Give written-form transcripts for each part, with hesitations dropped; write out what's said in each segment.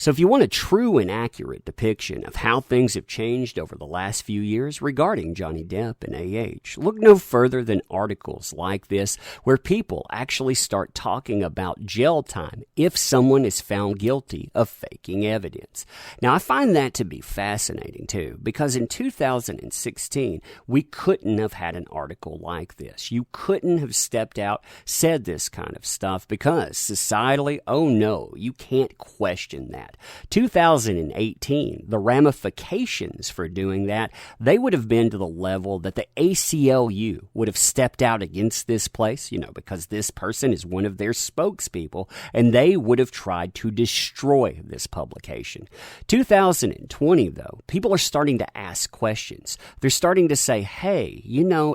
So if you want a true and accurate depiction of how things have changed over the last few years regarding Johnny Depp and AH, look no further than articles like this where people actually start talking about jail time if someone is found guilty of faking evidence. Now, I find that to be fascinating too, because in 2016, we couldn't have had an article like this. You couldn't have stepped out, said this kind of stuff, because societally, oh no, you can't question that. 2018, the ramifications for doing that, they would have been to the level that the ACLU would have stepped out against this place, because this person is one of their spokespeople, and they would have tried to destroy this publication. 2020, though, people are starting to ask questions. They're starting to say, hey,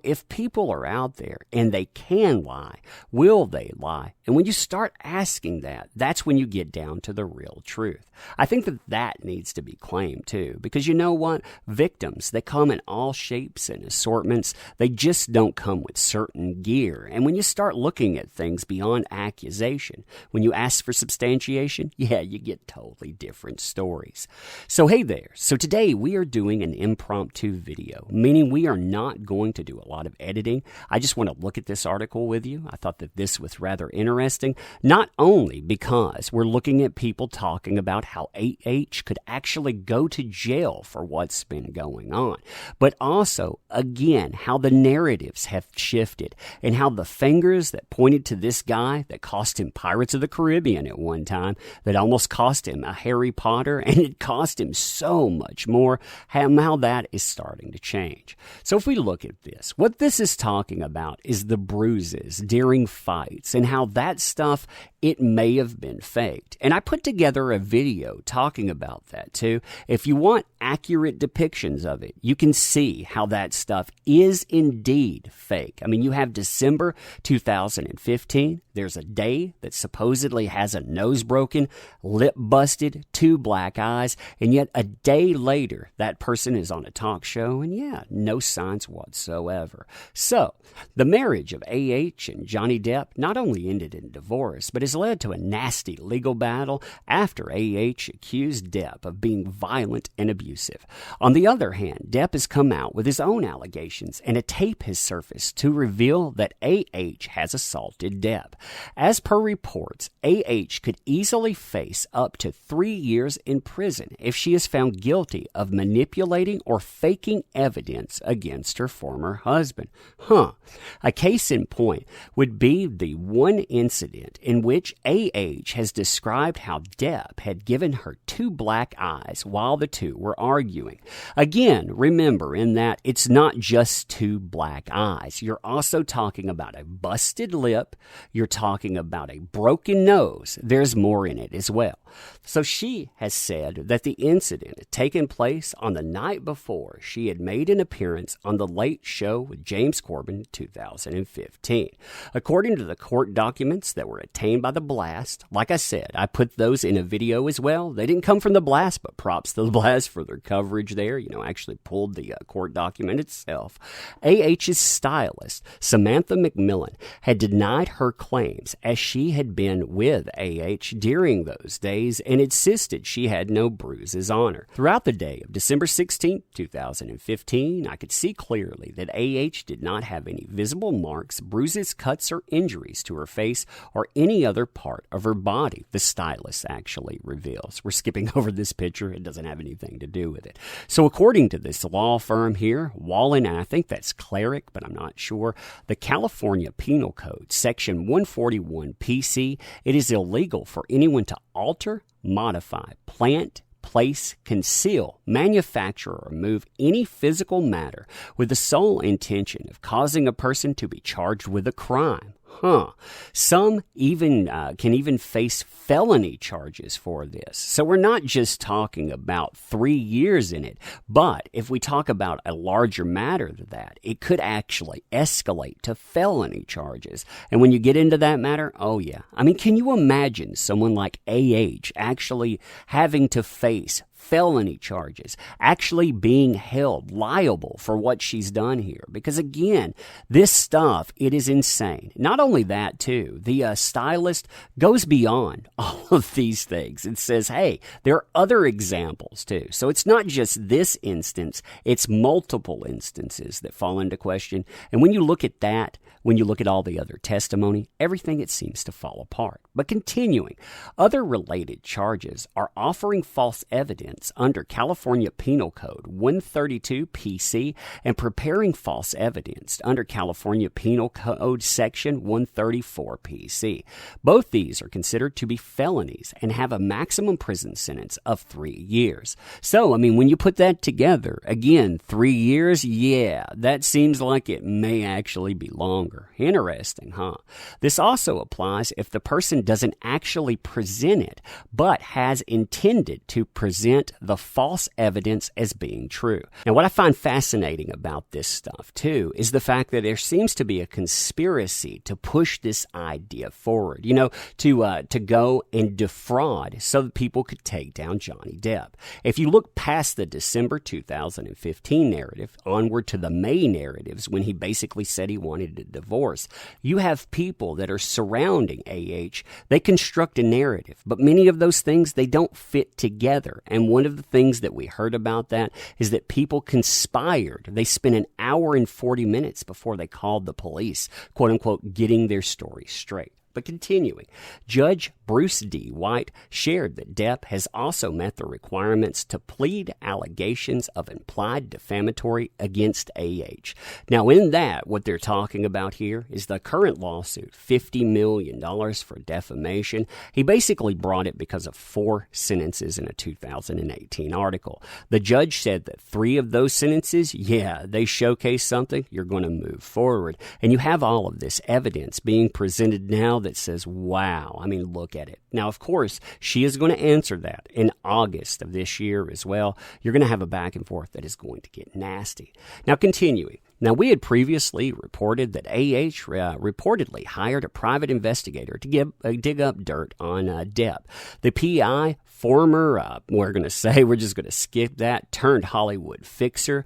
if people are out there and they can lie, will they lie? And when you start asking that, that's when you get down to the real truth. I think that needs to be claimed too, because you know what? Victims, they come in all shapes and assortments. They just don't come with certain gear. And when you start looking at things beyond accusation, when you ask for substantiation, you get totally different stories. So hey there. So today we are doing an impromptu video, meaning we are not going to do a lot of editing. I just want to look at this article with you. I thought that this was rather interesting, not only because we're looking at people talking about how AH could actually go to jail for what's been going on, but also, again, how the narratives have shifted and how the fingers that pointed to this guy that cost him Pirates of the Caribbean at one time, that almost cost him a Harry Potter, and it cost him so much more, how that is starting to change. So if we look at this, what this is talking about is the bruises during fights and how that stuff, it may have been faked. And I put together a video talking about that too. If you want accurate depictions of it, you can see how that stuff is indeed fake. I mean, you have December 2015. There's a day that supposedly has a nose broken, lip busted, 2 black eyes, and yet a day later, that person is on a talk show, and no signs whatsoever. So, the marriage of AH and Johnny Depp not only ended in divorce, but has led to a nasty legal battle after AH accused Depp of being violent and abusive. On the other hand, Depp has come out with his own allegations, and a tape has surfaced to reveal that AH has assaulted Depp. As per reports, AH could easily face up to 3 years in prison if she is found guilty of manipulating or faking evidence against her former husband. A case in point would be the one incident in which AH has described how Depp had given her 2 black eyes while the two were arguing. Again, remember in that it's not just 2 black eyes. You're also talking about a busted lip. You're talking about a broken nose. There's more in it as well. So she has said that the incident had taken place on the night before she had made an appearance on The Late Show with James Corbin in 2015. According to the court documents that were obtained by The Blast, like I said, I put those in a video as well. They didn't come from The Blast, but props to The Blast for their coverage there. Actually pulled the court document itself. AH's stylist, Samantha McMillan, had denied her claims as she had been with AH during those days and insisted she had no bruises on her. Throughout the day of December 16, 2015, I could see clearly that AH did not have any visible marks, bruises, cuts, or injuries to her face or any other part of her body, the stylist actually reveals. We're skipping over this picture. It doesn't have anything to do with it. So according to this law firm here, Wallen, and I think that's Cleric, but I'm not sure, the California Penal Code, Section 141 PC, it is illegal for anyone to alter, modify, plant, place, conceal, manufacture, or move any physical matter with the sole intention of causing a person to be charged with a crime. Some even can even face felony charges for this. So we're not just talking about 3 years in it, but if we talk about a larger matter than that, it could actually escalate to felony charges. And when you get into that matter, I mean, can you imagine someone like AH actually having to face felony charges, actually being held liable for what she's done here. Because again, this stuff, it is insane. Not only that, too, the stylist goes beyond all of these things and says, hey, there are other examples, too. So it's not just this instance, it's multiple instances that fall into question. And when you look at that, when you look at all the other testimony, everything, it seems to fall apart. But continuing, other related charges are offering false evidence under California Penal Code 132 PC and preparing false evidence under California Penal Code Section 134 PC. Both these are considered to be felonies and have a maximum prison sentence of 3 years. So, I mean, when you put that together, again, 3 years, yeah, that seems like it may actually be longer. Interesting, huh? This also applies if the person doesn't actually present it, but has intended to present the false evidence as being true. Now, what I find fascinating about this stuff, too, is the fact that there seems to be a conspiracy to push this idea forward, to go and defraud so that people could take down Johnny Depp. If you look past the December 2015 narrative onward to the May narratives when he basically said he wanted to divorce, you have people that are surrounding AH. They construct a narrative, but many of those things, they don't fit together. And one of the things that we heard about that is that people conspired. They spent an hour and 40 minutes before they called the police, quote unquote, getting their story straight. But continuing, Judge Bruce D. White shared that Depp has also met the requirements to plead allegations of implied defamatory against AH. Now, in that, what they're talking about here is the current lawsuit, $50 million for defamation. He basically brought it because of 4 sentences in a 2018 article. The judge said that 3 of those sentences, yeah, they showcase something, you're going to move forward. And you have all of this evidence being presented now that says, wow, I mean, look at it. Now, of course, she is going to answer that in August of this year as well. You're going to have a back and forth that is going to get nasty. Now, continuing. Now, we had previously reported that AH reportedly hired a private investigator to dig up dirt on Depp. The PI, former, we're just going to skip that, turned Hollywood fixer,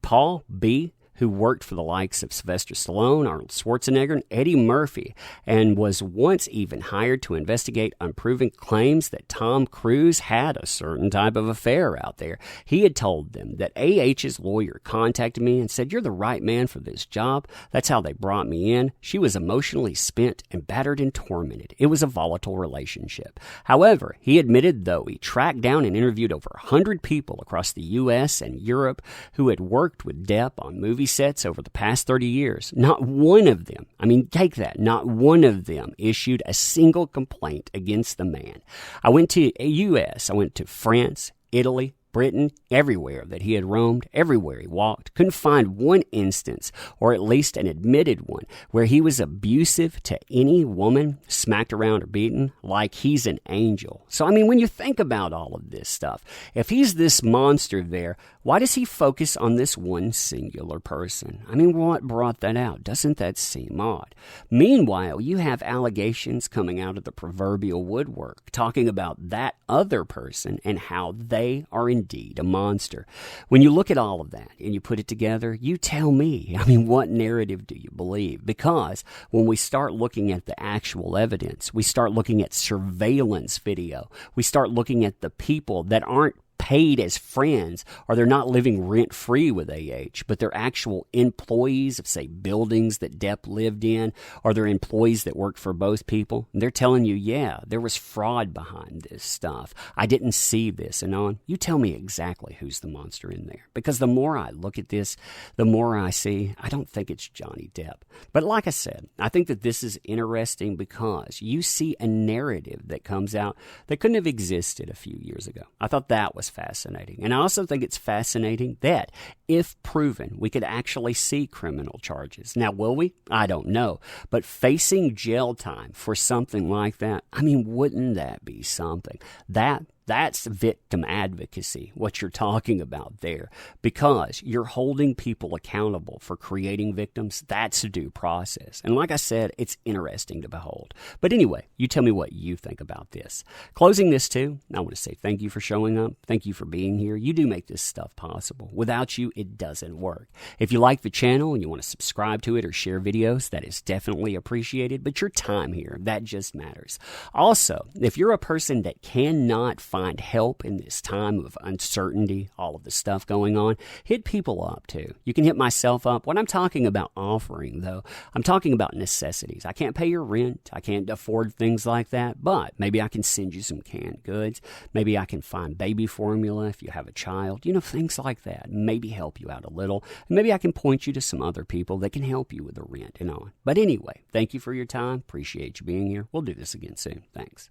Paul B., who worked for the likes of Sylvester Stallone, Arnold Schwarzenegger, and Eddie Murphy, and was once even hired to investigate unproven claims that Tom Cruise had a certain type of affair out there. He had told them that AH's lawyer contacted me and said, "You're the right man for this job." That's how they brought me in. She was emotionally spent and battered and tormented. It was a volatile relationship. However, he admitted, though, he tracked down and interviewed over 100 people across the U.S. and Europe who had worked with Depp on movie sets over the past 30 years. Not one of them, take that, not one of them issued a single complaint against the man. I went to U.S., I went to France, Italy, Britain, everywhere that he had roamed, everywhere he walked. Couldn't find one instance, or at least an admitted one, where he was abusive to any woman, smacked around or beaten, like he's an angel. So, when you think about all of this stuff, if he's this monster there, why does he focus on this one singular person? What brought that out? Doesn't that seem odd? Meanwhile, you have allegations coming out of the proverbial woodwork, talking about that other person and how they are indeed a monster. When you look at all of that and you put it together, you tell me, what narrative do you believe? Because when we start looking at the actual evidence, we start looking at surveillance video, we start looking at the people that aren't paid as friends, or they're not living rent-free with AH, but they're actual employees of, say, buildings that Depp lived in, or they're employees that work for both people. And they're telling you, yeah, there was fraud behind this stuff. I didn't see this and on. You tell me exactly who's the monster in there. Because the more I look at this, the more I see, I don't think it's Johnny Depp. But like I said, I think that this is interesting because you see a narrative that comes out that couldn't have existed a few years ago. I thought that was fascinating. And I also think it's fascinating that, if proven, we could actually see criminal charges. Now, will we? I don't know. But facing jail time for something like that, wouldn't that be something? That That's victim advocacy, what you're talking about there, because you're holding people accountable for creating victims. That's due process. And like I said, it's interesting to behold. But anyway, you tell me what you think about this. Closing this too, I want to say thank you for showing up. Thank you for being here. You do make this stuff possible. Without you, it doesn't work. If you like the channel and you want to subscribe to it or share videos, that is definitely appreciated. But your time here, that just matters. Also, if you're a person that cannot find help in this time of uncertainty, all of the stuff going on, hit people up too. You can hit myself up. What I'm talking about offering, though, I'm talking about necessities. I can't pay your rent. I can't afford things like that, but maybe I can send you some canned goods. Maybe I can find baby formula if you have a child, things like that. Maybe help you out a little. Maybe I can point you to some other people that can help you with the rent and on. But anyway, thank you for your time. Appreciate you being here. We'll do this again soon. Thanks.